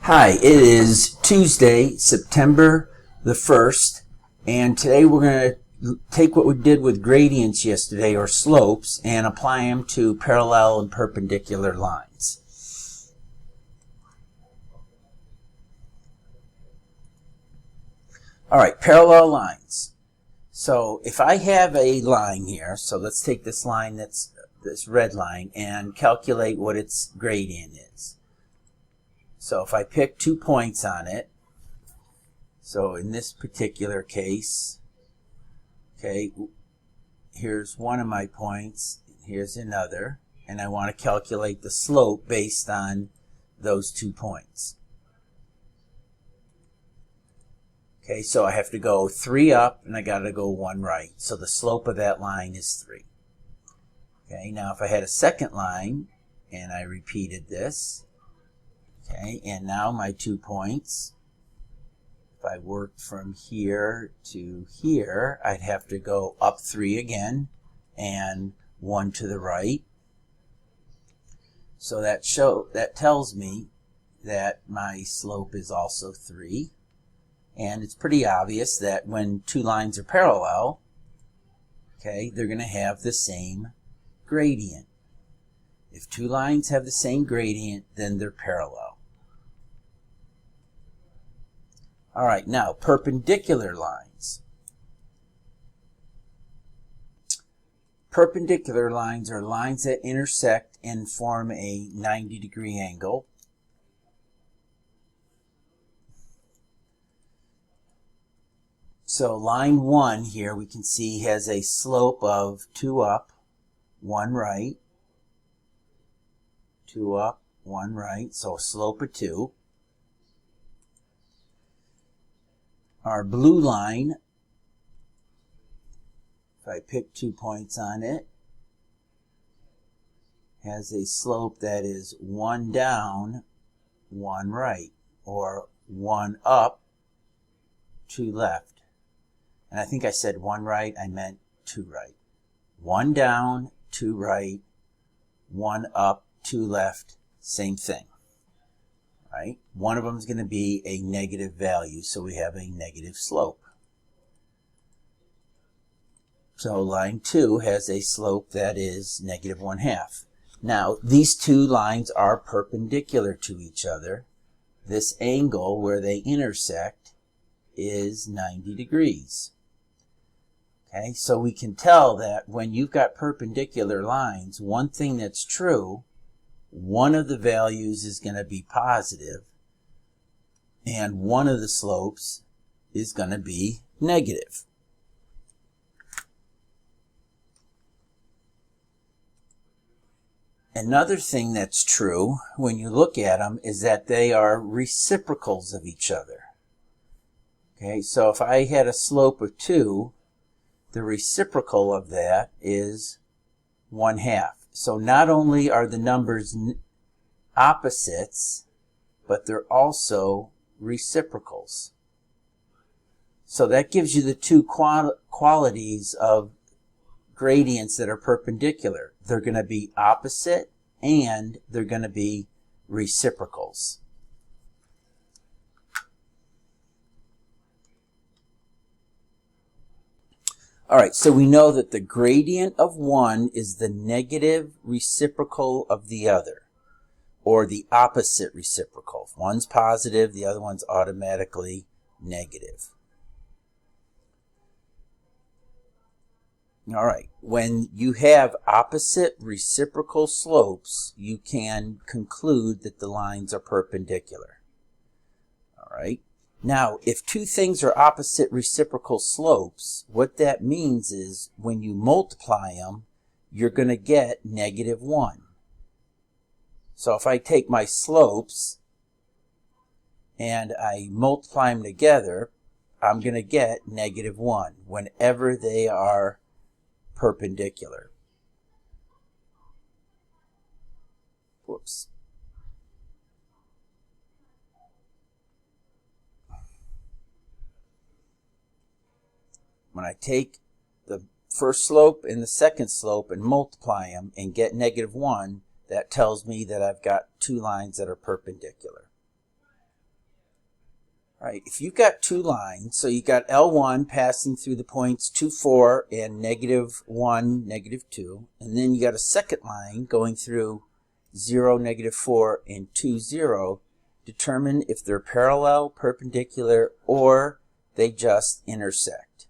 Hi, it is Tuesday, September the 1st, and today we're going to take what we did with gradients yesterday, or slopes, and apply them to parallel and perpendicular lines. Alright, parallel lines. So if I have a line here, so let's take this line, that's this red line, and calculate what its gradient is. So if I pick 2 points on it, so in this particular case, okay, here's one of my points, here's another, and I want to calculate the slope based on those 2 points. Okay, so I have to go 3 up and I got to go 1 right. So the slope of that line is 3. Okay, now if I had a second line and I repeated this, okay, and now my 2 points, if I worked from here to here, I'd have to go up 3 again and 1 to the right. So that tells me that my slope is also 3. And it's pretty obvious that when 2 lines are parallel, okay, they're going to have the same gradient. If 2 lines have the same gradient, then they're parallel. Alright, now perpendicular lines. Perpendicular lines are lines that intersect and form a 90-degree angle. So line 1 here we can see has a slope of 2 up, 1 right, 2 up, 1 right, so a slope of 2. Our blue line, if I pick 2 points on it, has a slope that is 1 down, 1 right, or 1 up, 2 left. And I think I said 1 right, I meant 2 right. 1 down, 2 right, 1 up, 2 left, same thing. Right? One of them is going to be a negative value, so we have a negative slope. So line 2 has a slope that is negative 1/2. Now, these 2 lines are perpendicular to each other. This angle where they intersect is 90 degrees. Okay, so we can tell that when you've got perpendicular lines, one thing that's true, one of the values is going to be positive, and one of the slopes is going to be negative. Another thing that's true when you look at them is that they are reciprocals of each other. Okay, so if I had a slope of 2, the reciprocal of that is 1/2. So not only are the numbers opposites, but they're also reciprocals. So that gives you the 2 qualities of gradients that are perpendicular. They're going to be opposite and they're going to be reciprocals. Alright, so we know that the gradient of one is the negative reciprocal of the other, or the opposite reciprocal. If one's positive, the other one's automatically negative. Alright, when you have opposite reciprocal slopes, you can conclude that the lines are perpendicular. Alright. Now, if 2 things are opposite reciprocal slopes, what that means is when you multiply them, you're going to get negative 1. So if I take my slopes and I multiply them together, I'm going to get negative 1 whenever they are perpendicular. Whoops. When I take the first slope and the second slope and multiply them and get negative 1, that tells me that I've got 2 lines that are perpendicular. All right, if you've got two lines, so you got L1 passing through the points 2, 4 and -1, -2, and then you got a second line going through 0, -4 and 2, 0, determine if they're parallel, perpendicular, or they just intersect.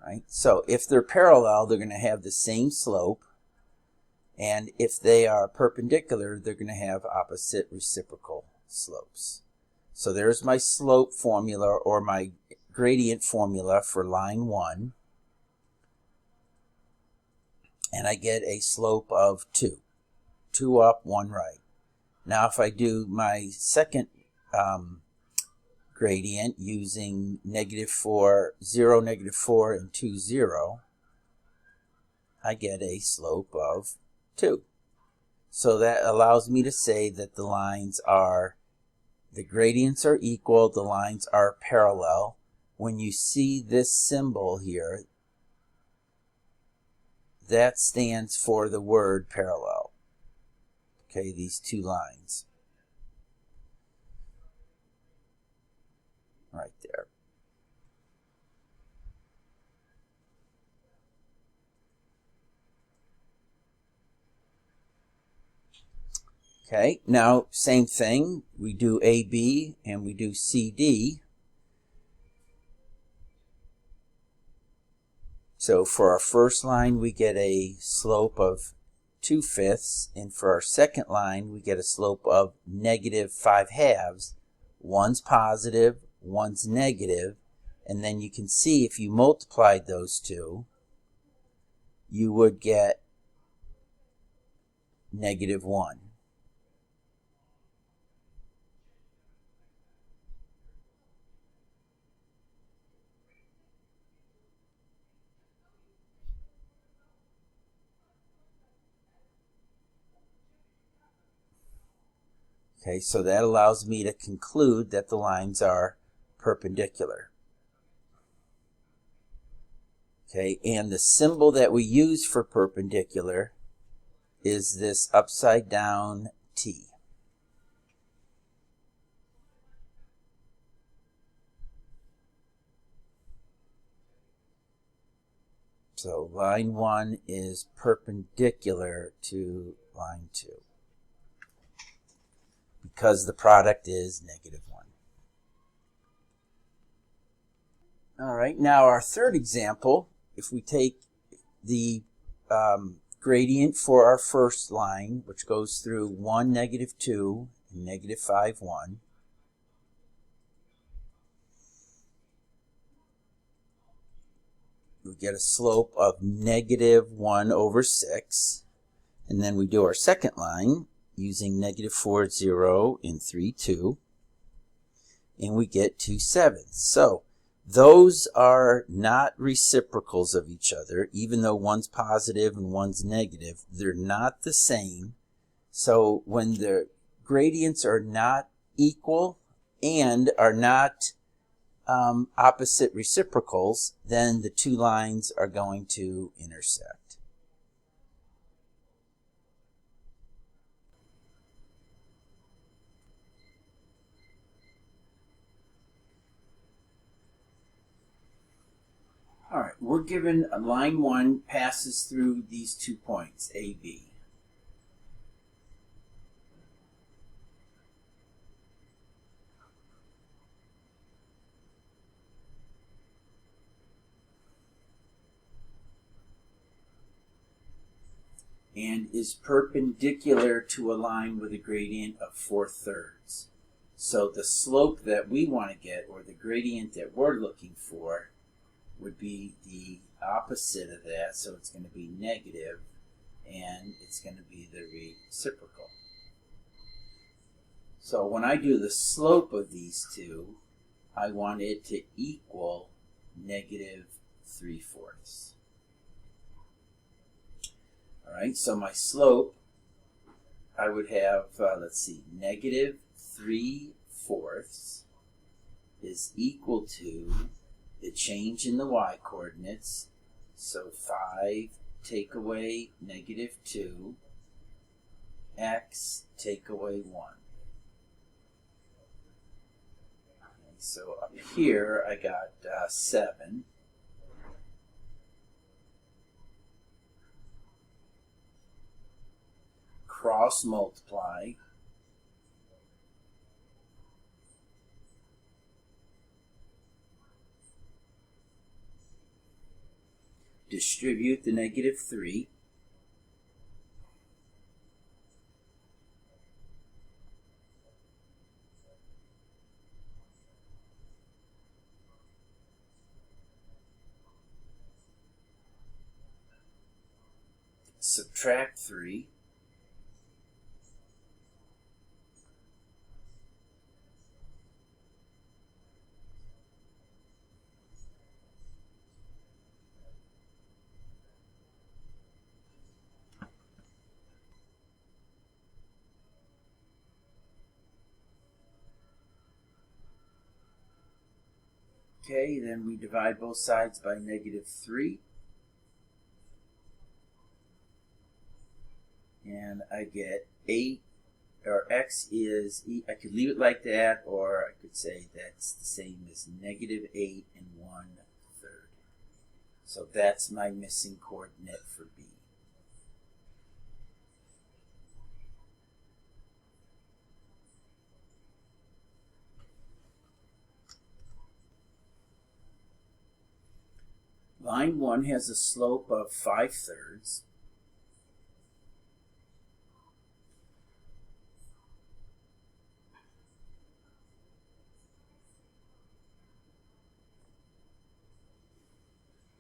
Right? So if they're parallel, they're going to have the same slope, and if they are perpendicular, they're going to have opposite reciprocal slopes. So there's my slope formula, or my gradient formula for line 1. And I get a slope of 2. 2 up, 1 right. Now if I do my second gradient using -4, 0, -4, and 2, 0, I get a slope of 2. So that allows me to say that the lines are, the gradients are equal, the lines are parallel. When you see this symbol here, that stands for the word parallel. Okay, these two lines. Right there. Okay, now same thing. We do AB and we do CD. So for our first line, we get a slope of 2/5, and for our second line, we get a slope of -5/2. One's positive, one's negative, and then you can see if you multiplied those two, you would get -1. Okay, so that allows me to conclude that the lines are perpendicular. Okay, and the symbol that we use for perpendicular is this upside down T. So line 1 is perpendicular to line 2 because the product is -1. All right, now our third example, if we take the gradient for our first line, which goes through 1, -2, and -5, 1. We get a slope of -1/6. And then we do our second line using -4, 0, and 3, 2. And we get 2/7. So those are not reciprocals of each other, even though one's positive and one's negative. They're not the same. So when the gradients are not equal and are not opposite reciprocals, then the two lines are going to intersect. All right, we're given a line 1 passes through these 2 points, A, B. And is perpendicular to a line with a gradient of 4/3. So the slope that we want to get, or the gradient that we're looking for, would be the opposite of that. So it's going to be negative, and it's going to be the reciprocal. So when I do the slope of these two, I want it to equal -3/4. All right, so my slope, I would have, let's see, -3/4 is equal to the change in the y coordinates. So 5 take away -2, x take away 1. Okay, So up here I got 7. Cross multiply. Distribute the -3. Subtract 3. Okay, then we divide both sides by -3. And I get 8, or x is, I could leave it like that, or I could say that's the same as -8 and 1/3. So that's my missing coordinate for B. Line 1 has a slope of 5/3.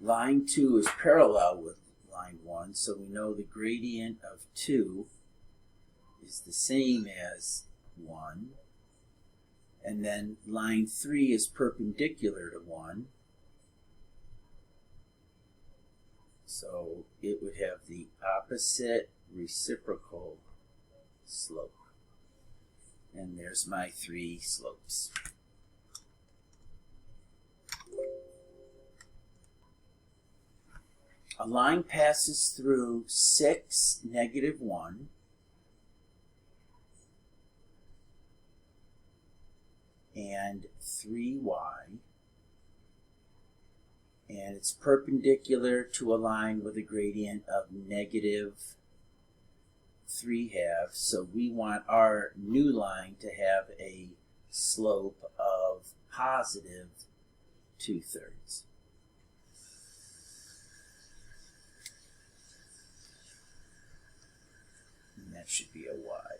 Line 2 is parallel with line 1, so we know the gradient of 2 is the same as 1. And then line 3 is perpendicular to 1. So it would have the opposite reciprocal slope. And there's my 3 slopes. A line passes through 6, -1, and 3y, and it's perpendicular to a line with a gradient of -3/2. So we want our new line to have a slope of +2/3. And that should be a y.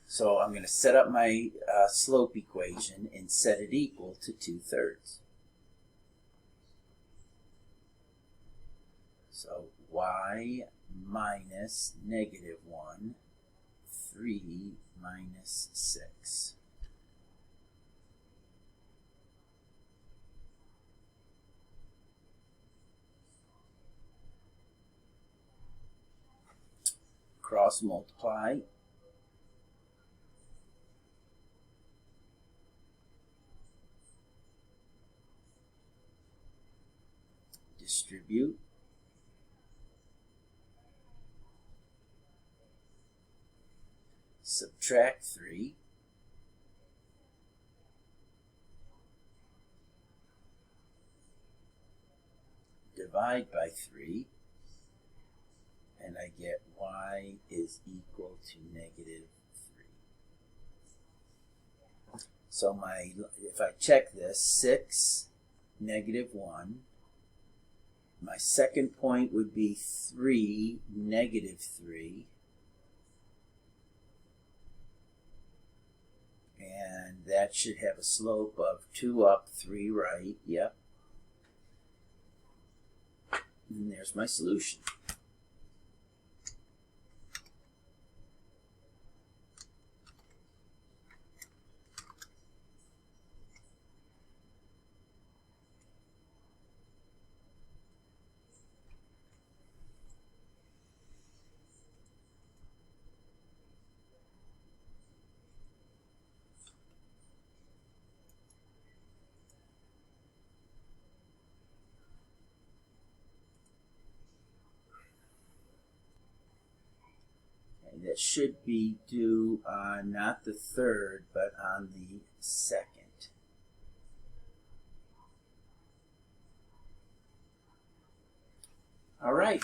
So I'm going to set up my slope equation and set it equal to 2/3. So y minus -1, 3 minus 6. Cross multiply. Distribute. Subtract 3. Divide by 3. And I get y is equal to -3. So if I check this, 6, -1. My second point would be 3, -3. And that should have a slope of 2 up, 3 right. Yep. And there's my solution. And that should be due on not the 3rd, but on the 2nd. All right,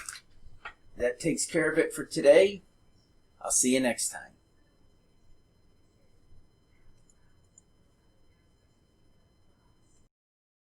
that takes care of it for today. I'll see you next time.